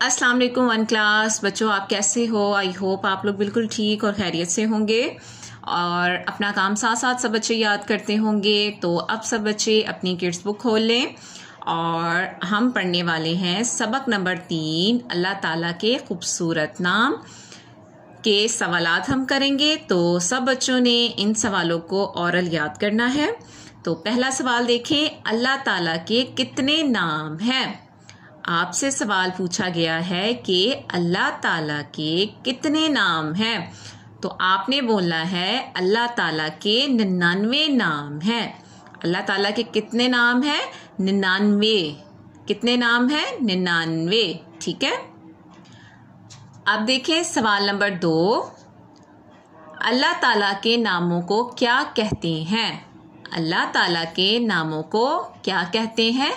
अस्सलाम वालेकुम one class बच्चों, आप कैसे हो? आई होप आप लोग बिल्कुल ठीक और खैरियत से होंगे और अपना काम साथ साथ सब बच्चे याद करते होंगे। तो अब सब बच्चे अपनी किड्स बुक खोल लें और हम पढ़ने वाले हैं सबक नंबर 3 अल्लाह ताला के खूबसूरत नाम के सवालात हम करेंगे। तो सब बच्चों ने इन सवालों को ओरल याद करना है। तो पहला सवाल देखें, अल्लाह ताला के कितने नाम हैं? आपसे सवाल पूछा गया है कि अल्लाह ताला के कितने नाम हैं। तो आपने बोलना है अल्लाह ताला के 99 नाम हैं। अल्लाह ताला के कितने नाम हैं? 99। कितने नाम हैं? 99। ठीक है। अब देखें सवाल नंबर 2, अल्लाह ताला के नामों को क्या कहते हैं? अल्लाह ताला के नामों को क्या कहते हैं?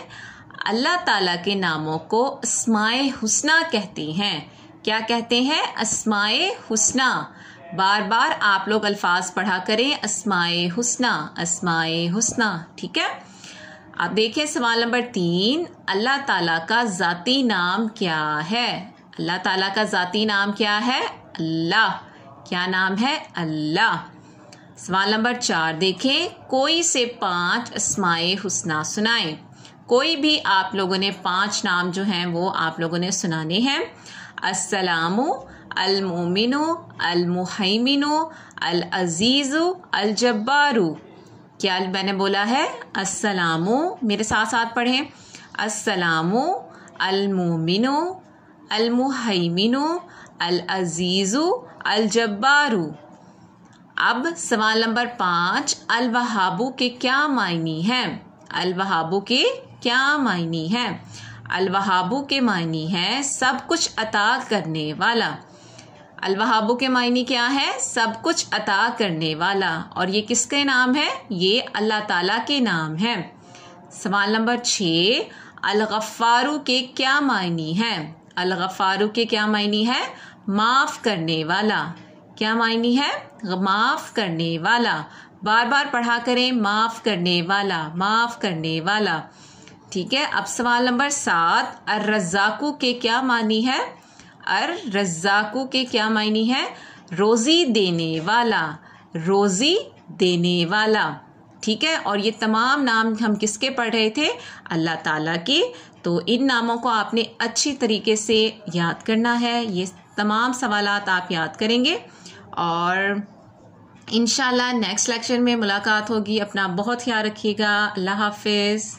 अल्लाह ताला के नामों को अस्माए हुस्ना कहते हैं। क्या कहते हैं? अस्माए हुस्ना। बार बार आप लोग अल्फाज पढ़ा करें, अस्माए हुस्ना, अस्माए हुस्ना। ठीक है। अब देखें सवाल नंबर 3, अल्लाह ताला का ज़ाती नाम क्या है? अल्लाह ताला का ज़ाती नाम क्या है? अल्लाह। क्या नाम है? अल्लाह। सवाल नंबर 4 देखें, कोई से 5 अस्माए हुस्ना सुनाएं। कोई भी आप लोगों ने 5 नाम जो हैं वो आप लोगों ने सुनाने हैं। अस्सलामु, अल मोमिनु, अल मुहैमिनु, अल अजीजु, अल जब्बारू। क्या मैंने बोला है? अस्सलामु, मेरे साथ साथ पढ़ें। अस्सलामु, अल मोमिनु, अल मुहैमिनु, अल अजीजु, अल जब्बारू। अब सवाल नंबर 5, अल वहाबू के क्या मायनी हैं? अल वहाबू के क्या मायनी है? अल वहाबू के मायनी है सब कुछ अता करने वाला। अल वहाबू के मायनी क्या है? सब कुछ अता करने वाला। और ये किसके नाम है? ये अल्लाह ताला के नाम है। सवाल नंबर 6, अल गफ्फारू के क्या मायनी है? अल गफ्फारू के क्या मायनी है? माफ करने वाला। क्या मायनी है? माफ करने वाला। बार बार पढ़ा करें, माफ करने वाला, माफ करने वाला। ठीक है। अब सवाल नंबर 7, अर रज़्ज़ाकू के क्या मानी है? अर रज़्ज़ाकू के क्या मायनी है? रोजी देने वाला, रोजी देने वाला। ठीक है। और ये तमाम नाम हम किसके पढ़ रहे थे? अल्लाह ताला के। तो इन नामों को आपने अच्छी तरीके से याद करना है। ये तमाम सवालात आप याद करेंगे और इंशाल्लाह नेक्स्ट लेक्चर में मुलाकात होगी। अपना बहुत ख्याल रखिएगा। अल्लाह हाफिज़।